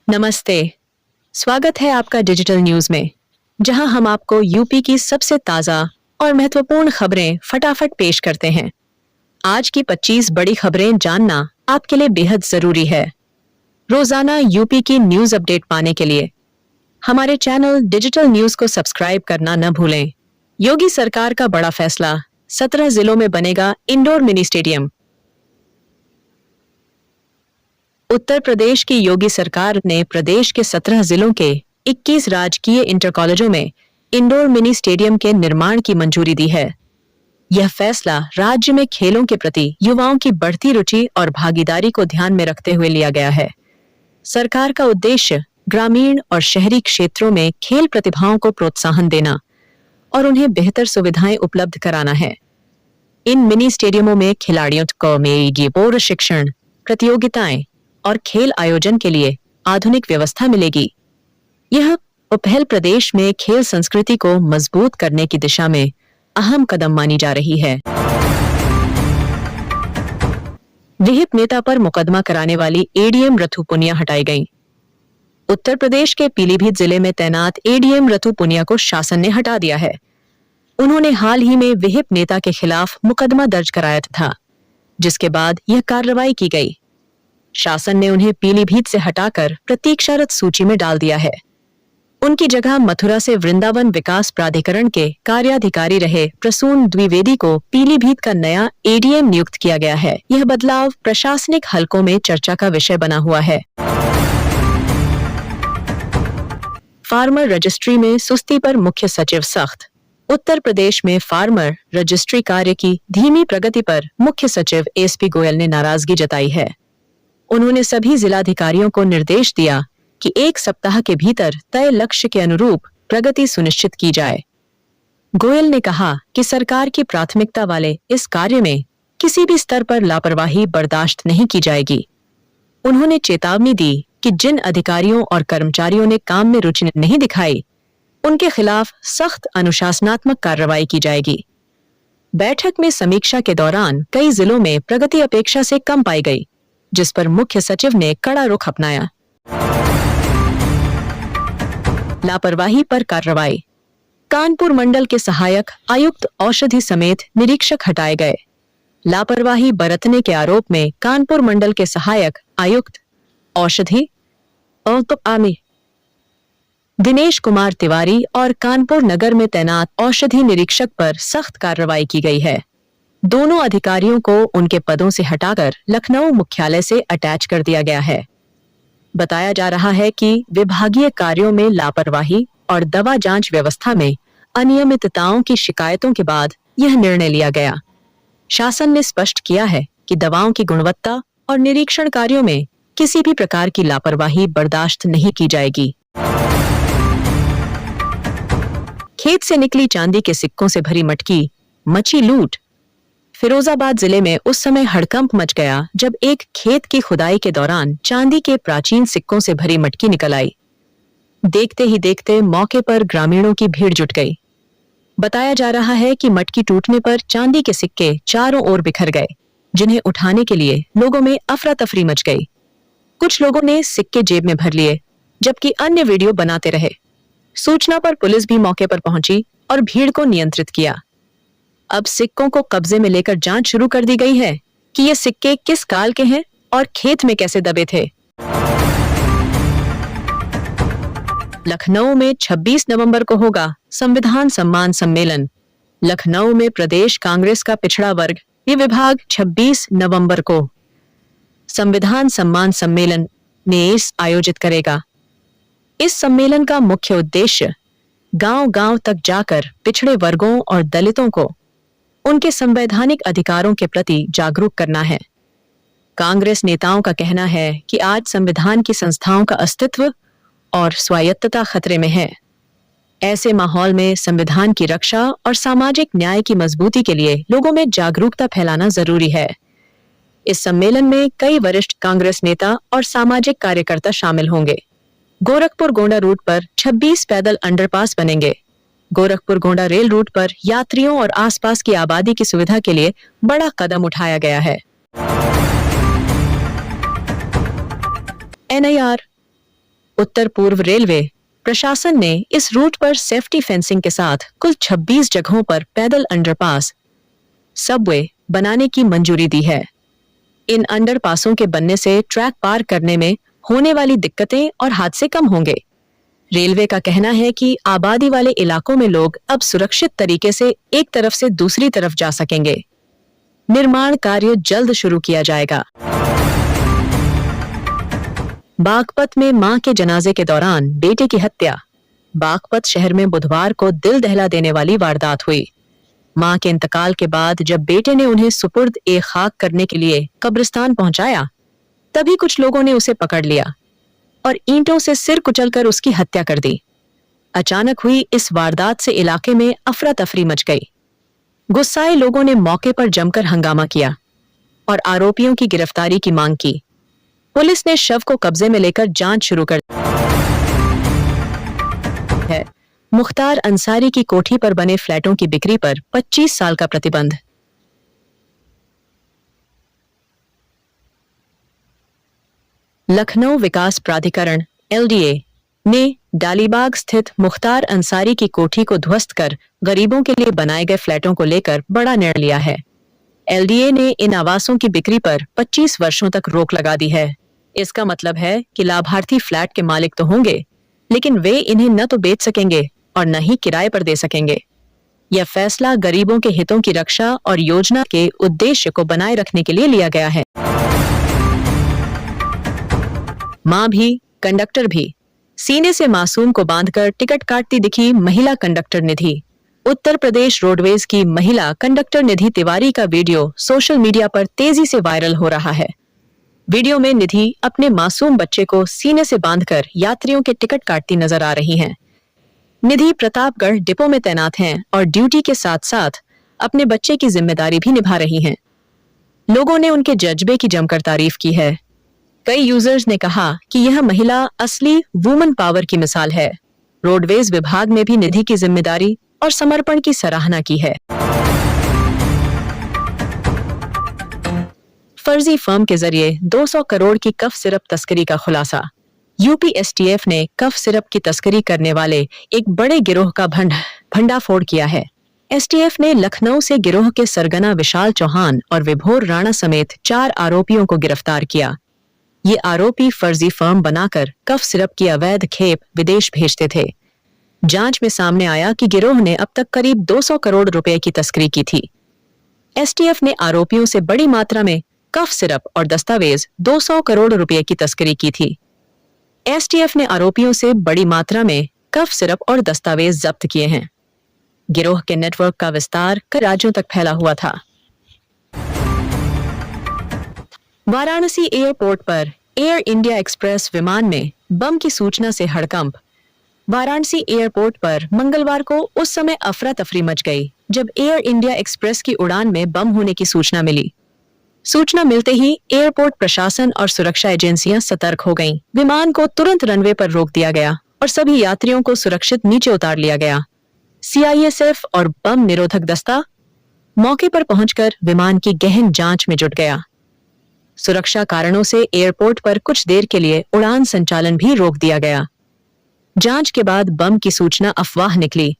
नमस्ते। स्वागत है आपका डिजिटल न्यूज में, जहां हम आपको यूपी की सबसे ताजा और महत्वपूर्ण खबरें फटाफट पेश करते हैं। आज की 25 बड़ी खबरें जानना आपके लिए बेहद जरूरी है। रोजाना यूपी की न्यूज अपडेट पाने के लिए हमारे चैनल डिजिटल न्यूज को सब्सक्राइब करना न भूलें। योगी सरकार का बड़ा फैसला, 17 जिलों में बनेगा indoor mini stadium. Uttar Pradesh की योगी सरकार ने प्रदेश के 17 जिलों के 21 राजकीय इंटर कॉलेजों में इंडोर मिनी स्टेडियम के निर्माण की मंजूरी दी है। यह फैसला राज्य में खेलों के प्रति युवाओं की बढ़ती रुचि और भागीदारी को ध्यान में रखते हुए लिया गया है। सरकार का उद्देश्य ग्रामीण और शहरी क्षेत्रों में खेल प्रतिभाओं को प्रोत्साहन देना और उन्हें बेहतर सुविधाएं उपलब्ध कराना है। इन मिनी स्टेडियमों में खिलाड़ियों को प्रशिक्षण, प्रतियोगिताएं और खेल आयोजन के लिए आधुनिक व्यवस्था मिलेगी। यह पहल प्रदेश में खेल संस्कृति को मजबूत करने की दिशा में अहम कदम मानी जा रही है। विहिप नेता पर मुकदमा कराने वाली एडीएम रथु पुनिया हटाई गई। उत्तर प्रदेश के पीलीभीत जिले में तैनात एडीएम रथु पुनिया को शासन ने हटा दिया है। उन्होंने हाल ही में विहिप नेता के खिलाफ मुकदमा दर्ज कराया था, जिसके बाद यह कार्रवाई की गई। शासन ने उन्हें पीलीभीत से हटाकर प्रतीक्षारत सूची में डाल दिया है। उनकी जगह मथुरा से वृंदावन विकास प्राधिकरण के कार्याधिकारी रहे प्रसून द्विवेदी को पीलीभीत का नया एडीएम नियुक्त किया गया है। यह बदलाव प्रशासनिक हलकों में चर्चा का विषय बना हुआ है। फार्मर रजिस्ट्री में सुस्ती पर मुख्य सचिव सख्त। उत्तर प्रदेश में फार्मर रजिस्ट्री कार्य की धीमी प्रगति पर मुख्य सचिव एसपी गोयल ने नाराजगी जताई है। उन्होंने सभी जिलाधिकारियों को निर्देश दिया कि 1 सप्ताह के भीतर तय लक्ष्य के अनुरूप प्रगति सुनिश्चित की जाए। गोयल ने कहा कि सरकार की प्राथमिकता वाले इस कार्य में किसी भी स्तर पर लापरवाही बर्दाश्त नहीं की जाएगी। उन्होंने चेतावनी दी कि जिन अधिकारियों और कर्मचारियों ने काम में रुचि नहीं दिखाई, उनके खिलाफ सख्त अनुशासनात्मक कार्रवाई की जाएगी। बैठक में समीक्षा के दौरान कई जिलों में प्रगति अपेक्षा से कम पाई गई, जिस पर मुख्य सचिव ने कड़ा रुख अपनाया। लापरवाही पर कार्रवाई। कानपुर मंडल के सहायक आयुक्त औषधि समेत निरीक्षक हटाए गए। लापरवाही बरतने के आरोप में कानपुर मंडल के सहायक आयुक्त औषधि दिनेश कुमार तिवारी और कानपुर नगर में तैनात औषधि निरीक्षक पर सख्त कार्रवाई की गई है। दोनों अधिकारियों को उनके पदों से हटाकर लखनऊ मुख्यालय से अटैच कर दिया गया है। बताया जा रहा है कि विभागीय कार्यों में लापरवाही और दवा जांच व्यवस्था में अनियमितताओं की शिकायतों के बाद यह निर्णय लिया गया। शासन ने स्पष्ट किया है कि दवाओं की गुणवत्ता और निरीक्षण कार्यों में किसी भी प्रकार की लापरवाही बर्दाश्त नहीं की जाएगी। खेत से निकली चांदी के सिक्कों से भरी मटकी, मची लूट। फिरोजाबाद जिले में उस समय हड़कंप मच गया जब एक खेत की खुदाई के दौरान चांदी के प्राचीन सिक्कों से भरी मटकी निकल आई। देखते ही देखते मौके पर ग्रामीणों की भीड़ जुट गई। बताया जा रहा है कि मटकी टूटने पर चांदी के सिक्के चारों ओर बिखर गए, जिन्हें उठाने के लिए लोगों में अफरा तफरी मच गई। कुछ लोगों ने सिक्के जेब में भर लिए, जबकि अन्य वीडियो बनाते रहे। सूचना पर पुलिस भी मौके पर पहुंची और भीड़ को नियंत्रित किया। अब सिक्कों को कब्जे में लेकर जांच शुरू कर दी गई है कि ये सिक्के किस काल के हैं और खेत में कैसे दबे थे। लखनऊ में 26 नवंबर को होगा संविधान सम्मान सम्मेलन। लखनऊ में प्रदेश कांग्रेस का पिछड़ा वर्ग विभाग 26 नवंबर को संविधान सम्मान सम्मेलन आयोजित करेगा। इस सम्मेलन का मुख्य उद्देश्य गांव-गांव तक जाकर पिछड़े वर्गों और दलितों को उनके संवैधानिक अधिकारों के प्रति जागरूक करना है। कांग्रेस नेताओं का कहना है कि आज संविधान की संस्थाओं का अस्तित्व और स्वायत्तता खतरे में है। ऐसे माहौल में संविधान की रक्षा और सामाजिक न्याय की मजबूती के लिए लोगों में जागरूकता फैलाना जरूरी है। इस सम्मेलन में कई वरिष्ठ कांग्रेस नेता और सामाजिक कार्यकर्ता शामिल होंगे। गोरखपुर गोंडा रूट पर 26 पैदल अंडरपास बनेंगे। गोरखपुर गोंडा रेल रूट पर यात्रियों और आसपास की आबादी की सुविधा के लिए बड़ा कदम उठाया गया है। एनआईआर उत्तर पूर्व रेलवे प्रशासन ने इस रूट पर सेफ्टी फेंसिंग के साथ कुल 26 जगहों पर पैदल अंडरपास सबवे बनाने की मंजूरी दी है। इन अंडरपासों के बनने से ट्रैक पार करने में होने वाली दिक्कतें और हादसे कम होंगे। रेलवे का कहना है कि आबादी वाले इलाकों में लोग अब सुरक्षित तरीके से एक तरफ से दूसरी तरफ जा सकेंगे। निर्माण कार्य जल्द शुरू किया जाएगा। बागपत में मां के जनाजे के दौरान बेटे की हत्या। बागपत शहर में बुधवार को दिल दहला देने वाली वारदात हुई। मां के इंतकाल के बाद जब बेटे ने उन्हें सुपुर्द ए खाक करने के लिए कब्रिस्तान पहुंचाया, तभी कुछ लोगों ने उसे पकड़ लिया और ईंटों से सिर कुचलकर उसकी हत्या कर दी। अचानक हुई इस वारदात से इलाके में अफरा तफरी मच गई। गुस्साए लोगों ने मौके पर जमकर हंगामा किया और आरोपियों की गिरफ्तारी की मांग की। पुलिस ने शव को कब्जे में लेकर जांच शुरू कर है। मुख्तार अंसारी की कोठी पर बने फ्लैटों की बिक्री पर 25 साल का प्रतिबंध। लखनऊ विकास प्राधिकरण (LDA) ने डालीबाग स्थित मुख्तार अंसारी की कोठी को ध्वस्त कर गरीबों के लिए बनाए गए फ्लैटों को लेकर बड़ा निर्णय लिया है। LDA ने इन आवासों की बिक्री पर 25 वर्षों तक रोक लगा दी है। इसका मतलब है कि लाभार्थी फ्लैट के मालिक तो होंगे, लेकिन वे इन्हें न तो बेच सकेंगे और न ही किराए पर दे सकेंगे। यह फैसला गरीबों के हितों की रक्षा और योजना के उद्देश्य को बनाए रखने के लिए लिया गया है। मां भी कंडक्टर भी, सीने से मासूम को बांधकर टिकट काटती दिखी महिला कंडक्टर निधि। उत्तर प्रदेश रोडवेज की महिला कंडक्टर निधि तिवारी का वीडियो सोशल मीडिया पर तेजी से वायरल हो रहा है। वीडियो में निधि अपने मासूम बच्चे को सीने से बांधकर यात्रियों के टिकट काटती नजर आ रही हैं। निधि प्रतापगढ़ डिपो में तैनात हैं और ड्यूटी के साथ साथ अपने बच्चे की जिम्मेदारी भी निभा रही हैं। लोगों ने उनके जज्बे की जमकर तारीफ की है। कई यूजर्स ने कहा कि यह महिला असली वुमन पावर की मिसाल है। रोडवेज विभाग ने भी निधि की जिम्मेदारी और समर्पण की सराहना की है। फर्जी फर्म के जरिए 200 करोड़ की कफ सिरप तस्करी का खुलासा। यूपी STF ने कफ सिरप की तस्करी करने वाले एक बड़े गिरोह का भंडाफोड़ किया है। STF ने लखनऊ से गिरोह के सरगना विशाल चौहान और विभोर राणा समेत 4 आरोपियों को गिरफ्तार किया। ये आरोपी फर्जी फर्म बनाकर कफ सिरप की अवैध खेप विदेश भेजते थे। जांच में सामने आया कि गिरोह ने अब तक करीब 200 करोड़ रुपए की तस्करी की थी। STF ने आरोपियों से बड़ी मात्रा में कफ सिरप और दस्तावेज 200 करोड़ रुपए की तस्करी की थी। STF ने आरोपियों से बड़ी मात्रा में कफ सिरप और दस्तावेज जब्त किए हैं। गिरोह के नेटवर्क का विस्तार कई राज्यों तक फैला हुआ था। वाराणसी एयरपोर्ट पर एयर इंडिया एक्सप्रेस विमान में बम की सूचना से हड़कंप। वाराणसी एयरपोर्ट पर मंगलवार को उस समय अफरा तफरी मच गई जब एयर इंडिया एक्सप्रेस की उड़ान में बम होने की सूचना मिली। सूचना मिलते ही एयरपोर्ट प्रशासन और सुरक्षा एजेंसियां सतर्क हो गईं। विमान को तुरंत रनवे पर रोक दिया गया और सभी यात्रियों को सुरक्षित नीचे उतार लिया गया। CISF और बम निरोधक दस्ता मौके पर पहुंचकर विमान की गहन जांच में जुट गया। सुरक्षा कारणों से एयरपोर्ट पर कुछ देर के लिए उड़ान संचालन भी रोक दिया गया। जांच के बाद बम की सूचना अफवाह निकली,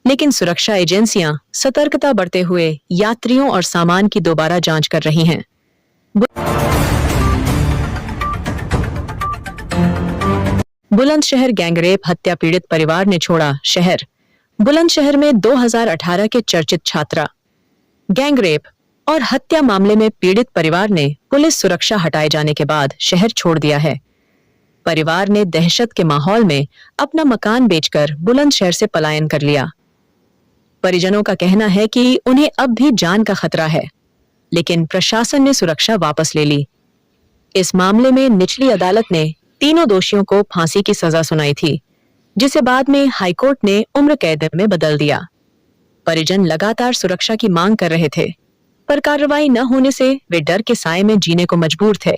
लेकिन सुरक्षा एजेंसियां सतर्कता बरते हुए यात्रियों और सामान की दोबारा जांच कर रही हैं। बुलंदशहर गैंगरेप हत्या पीड़ित परिवार ने छोड़ा शहर। बुलंदशहर में 2018 के चर्चित छात्रा गैंगरेप और हत्या मामले में पीड़ित परिवार ने पुलिस सुरक्षा हटाए जाने के बाद शहर छोड़ दिया है। परिवार ने दहशत के माहौल में अपना मकान बेचकर बुलंदशहर से पलायन कर लिया। परिजनों का कहना है कि उन्हें अब भी जान का खतरा है, लेकिन प्रशासन ने सुरक्षा वापस ले ली। इस मामले में निचली अदालत ने तीनों दोषियों को फांसी की सजा सुनाई थी, जिसे बाद में हाईकोर्ट ने उम्र कैद में बदल दिया। परिजन लगातार सुरक्षा की मांग कर रहे थे, पर कार्रवाई न होने से वे डर के साए में जीने को मजबूर थे।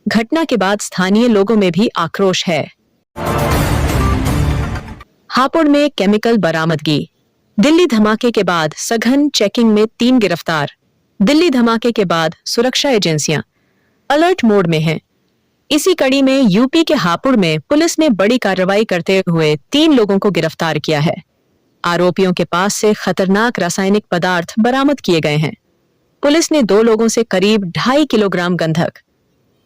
घटना के बाद स्थानीय लोगों में भी आक्रोश है। हापुड़ में केमिकल बरामदगी। दिल्ली धमाके के बाद सघन चेकिंग में 3 गिरफ्तार। दिल्ली धमाके के बाद सुरक्षा एजेंसियां अलर्ट मोड में हैं। इसी कड़ी में यूपी के हापुड़ में पुलिस ने बड़ी कार्रवाई करते हुए 3 लोगों को गिरफ्तार किया है। आरोपियों के पास से खतरनाक रासायनिक पदार्थ बरामद किए गए हैं। पुलिस ने 2 लोगों से करीब 2.5 किलोग्राम गंधक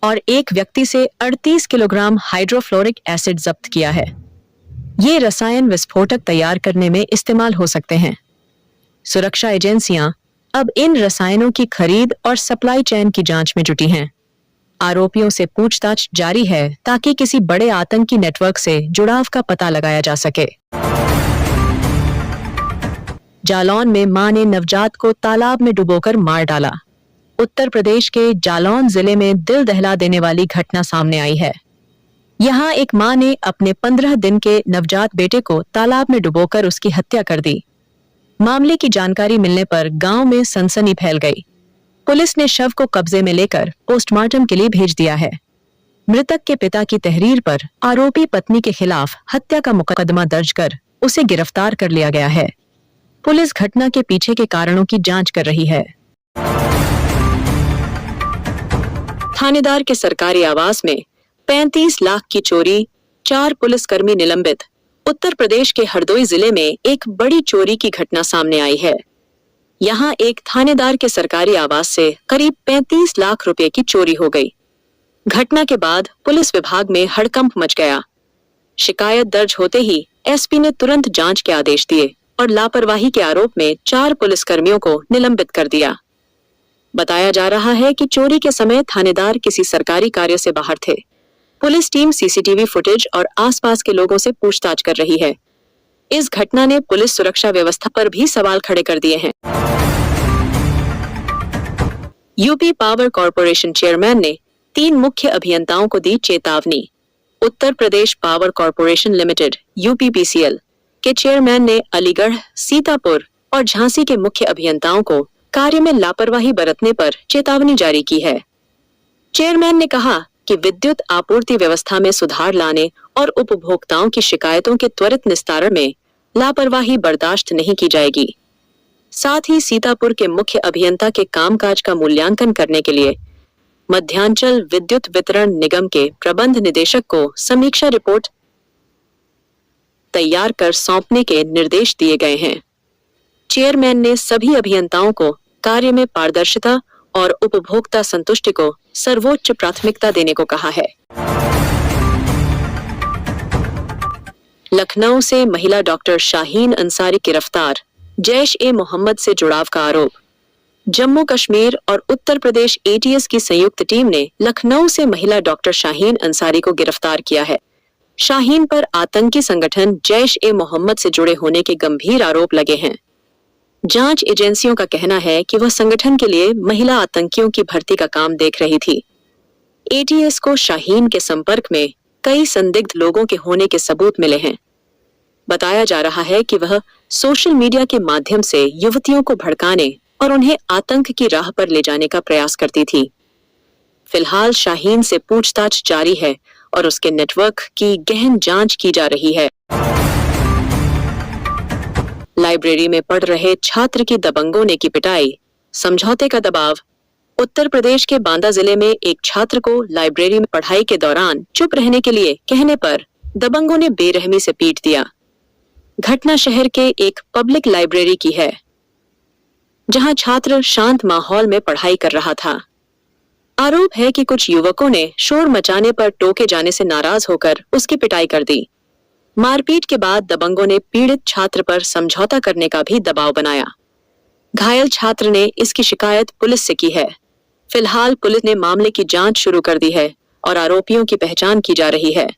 और एक व्यक्ति से 38 किलोग्राम हाइड्रोफ्लोरिक एसिड जब्त किया है। ये रसायन विस्फोटक तैयार करने में इस्तेमाल हो सकते हैं। सुरक्षा एजेंसियां अब इन रसायनों की खरीद और सप्लाई चेन की जांच में जुटी हैं। आरोपियों से पूछताछ जारी है ताकि किसी बड़े आतंकी नेटवर्क से जुड़ाव का पता लगाया जा सके। जालौन में मां ने नवजात को तालाब में डुबोकर मार डाला। उत्तर प्रदेश के जालौन जिले में दिल दहला देने वाली घटना सामने आई है। यहाँ एक मां ने अपने 15 दिन के नवजात बेटे को तालाब में डुबोकर उसकी हत्या कर दी। मामले की जानकारी मिलने पर गांव में सनसनी फैल गई। पुलिस ने शव को कब्जे में लेकर पोस्टमार्टम के लिए भेज दिया है। मृतक के पिता की तहरीर पर आरोपी पत्नी के खिलाफ हत्या का मुकदमा दर्ज कर उसे गिरफ्तार कर लिया गया है। पुलिस घटना के पीछे के कारणों की जांच कर रही है। थानेदार के सरकारी आवास में 35 लाख की चोरी, 4 पुलिसकर्मी निलंबित। उत्तर प्रदेश के हरदोई जिले में एक बड़ी चोरी की घटना सामने आई है। यहाँ एक थानेदार के सरकारी आवास से करीब 35 लाख रुपए की चोरी हो गई। घटना के बाद पुलिस विभाग में हड़कंप मच गया। शिकायत दर्ज होते ही एसपी ने तुरंत जांच के आदेश दिए और लापरवाही के आरोप में 4 पुलिसकर्मियों को निलंबित कर दिया। बताया जा रहा है कि चोरी के समय थानेदार किसी सरकारी कार्य से बाहर थे। पुलिस टीम सीसीटीवी फुटेज और आसपास के लोगों से पूछताछ कर रही है। इस घटना ने पुलिस सुरक्षा व्यवस्था पर भी सवाल खड़े कर दिए हैं। यूपी पावर कॉरपोरेशन चेयरमैन ने 3 मुख्य अभियंताओं को दी चेतावनी। Uttar Pradesh power corporation limited UPPCL के चेयरमैन ने अलीगढ़, सीतापुर और झांसी के मुख्य अभियंताओं को कार्य में लापरवाही बरतने पर चेतावनी जारी की है। चेयरमैन ने कहा कि विद्युत आपूर्ति व्यवस्था में सुधार लाने और उपभोक्ताओं की शिकायतों के त्वरित निस्तारण में लापरवाही बर्दाश्त नहीं की जाएगी। साथ ही सीतापुर के मुख्य अभियंता के कामकाज का मूल्यांकन करने के लिए मध्यांचल विद्युत वितरण निगम के प्रबंध निदेशक को समीक्षा रिपोर्ट तैयार कर सौंपने के निर्देश दिए गए हैं। चेयरमैन ने सभी अभियंताओं को कार्य में पारदर्शिता और उपभोक्ता संतुष्टि को सर्वोच्च प्राथमिकता देने को कहा है। लखनऊ से महिला डॉक्टर शाहीन अंसारी गिरफ्तार। जैश-ए-मोहम्मद से जुड़ाव का आरोप। जम्मू कश्मीर और उत्तर प्रदेश एटीएस की संयुक्त टीम ने लखनऊ से महिला डॉक्टर शाहीन अंसारी को गिरफ्तार किया है। शाहीन पर आतंकी संगठन जैश-ए-मोहम्मद से जुड़े होने के गंभीर आरोप लगे हैं। जांच एजेंसियों का कहना है कि वह संगठन के लिए महिला आतंकियों की भर्ती का काम देख रही थी। एटीएस को शाहीन के संपर्क में कई संदिग्ध लोगों के होने के सबूत मिले हैं। बताया जा रहा है कि वह सोशल मीडिया के माध्यम से युवतियों को भड़काने और उन्हें आतंक की राह पर ले जाने का प्रयास करती थी। फिलहाल शाहीन से पूछताछ जारी है और उसके नेटवर्क की गहन जांच की जा रही है। लाइब्रेरी में पढ़ रहे छात्र की दबंगों ने की पिटाई, समझौते का दबाव। उत्तर प्रदेश के बांदा जिले में एक छात्र को लाइब्रेरी में पढ़ाई के दौरान चुप रहने के लिए कहने पर दबंगों ने बेरहमी से पीट दिया। घटना शहर के एक पब्लिक लाइब्रेरी की है, जहां छात्र शांत माहौल में पढ़ाई कर रहा था। आरोप है कि कुछ युवकों ने शोर मचाने पर टोके जाने से नाराज होकर उसकी पिटाई कर दी। मारपीट के बाद दबंगों ने पीड़ित छात्र पर समझौता करने का भी दबाव बनाया। घायल छात्र ने इसकी शिकायत पुलिस से की है। फिलहाल पुलिस ने मामले की जांच शुरू कर दी है और आरोपियों की पहचान की जा रही है।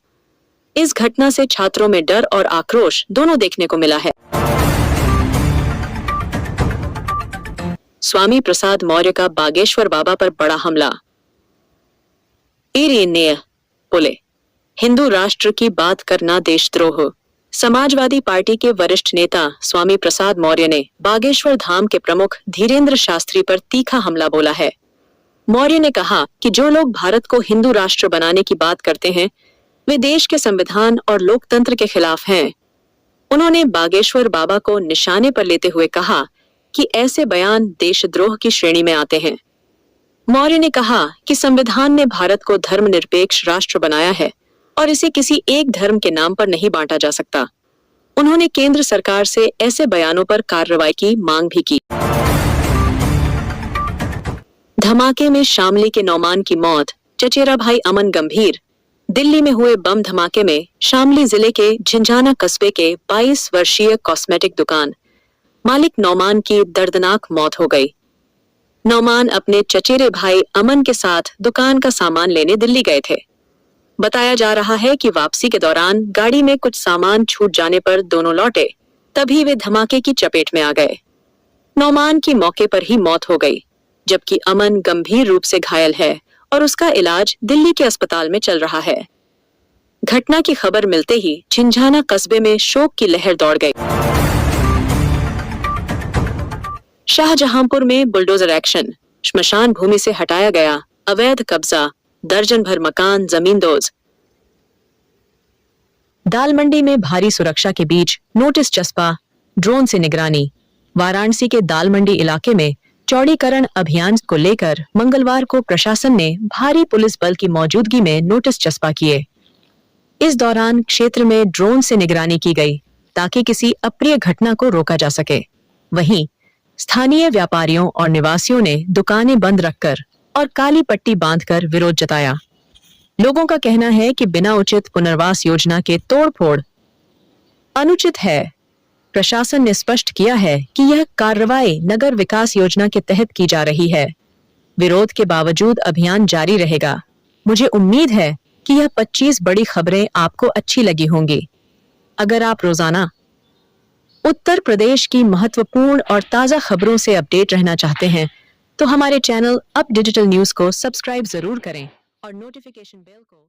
इस घटना से छात्रों में डर और आक्रोश दोनों देखने को मिला है। स्वामी प्रसाद मौर्य का बागेश्वर बाबा पर बड़ा हमला। इरीनेय पुले, हिंदू राष्ट्र की बात करना देशद्रोह। समाजवादी पार्टी के वरिष्ठ नेता स्वामी प्रसाद मौर्य ने बागेश्वर धाम के प्रमुख धीरेन्द्र शास्त्री पर तीखा हमला बोला है। मौर्य ने कहा कि जो लोग भारत को हिंदू राष्ट्र बनाने की बात करते हैं, वे देश के संविधान और लोकतंत्र के खिलाफ हैं। उन्होंने बागेश्वर बाबा को निशाने पर लेते हुए कहा कि ऐसे बयान देशद्रोह की श्रेणी में आते हैं। मौर्य ने कहा कि संविधान ने भारत को धर्मनिरपेक्ष राष्ट्र बनाया है और इसे किसी एक धर्म के नाम पर नहीं बांटा जा सकता। उन्होंने केंद्र सरकार से ऐसे बयानों पर कार्रवाई की मांग भी की। धमाके में शामली के नौमान की मौत, चचेरा भाई अमन गंभीर। दिल्ली में हुए बम धमाके में शामली जिले के झिंझाना कस्बे के 22 वर्षीय कॉस्मेटिक दुकान मालिक नौमान की दर्दनाक मौत हो गई। नौमान अपने चचेरे भाई अमन के साथ दुकान का सामान लेने दिल्ली गए थे। बताया जा रहा है कि वापसी के दौरान गाड़ी में कुछ सामान छूट जाने पर दोनों लौटे, तभी वे धमाके की चपेट में आ गए। नौमान की मौके पर ही मौत हो गई, जबकि अमन गंभीर रूप से घायल है और उसका इलाज दिल्ली के अस्पताल में चल रहा है। घटना की खबर मिलते ही झिंझाना कस्बे में शोक की लहर दौड़ गई। शाहजहांपुर में बुलडोजर एक्शन, श्मशान भूमि से हटाया गया अवैध कब्जा, दर्जन भर मकान जमींदोज। दाल मंडी में भारी सुरक्षा के बीच नोटिस चस्पा, ड्रोन से निगरानी। वाराणसी के दाल मंडी इलाके में चौड़ीकरण अभियान को लेकर मंगलवार को प्रशासन ने भारी पुलिस बल की मौजूदगी में नोटिस चस्पा किए। इस दौरान क्षेत्र में ड्रोन से निगरानी की गई ताकि किसी अप्रिय घटना को रोका जा सके। वहीं स्थानीय व्यापारियों और निवासियों ने दुकानें बंद रखकर और काली पट्टी बांधकर विरोध जताया। लोगों का कहना है कि बिना उचित पुनर्वास योजना के तोड़फोड़ अनुचित है। प्रशासन ने स्पष्ट किया है कि यह कार्रवाई नगर विकास योजना के तहत की जा रही है। विरोध के बावजूद अभियान जारी रहेगा। मुझे उम्मीद है कि यह 25 बड़ी खबरें आपको अच्छी लगी होंगी। अगर आप रोजाना उत्तर प्रदेश की महत्वपूर्ण और ताजा खबरों से अपडेट रहना चाहते हैं, तो हमारे चैनल अप डिजिटल न्यूज को सब्सक्राइब जरूर करें और नोटिफिकेशन बेल को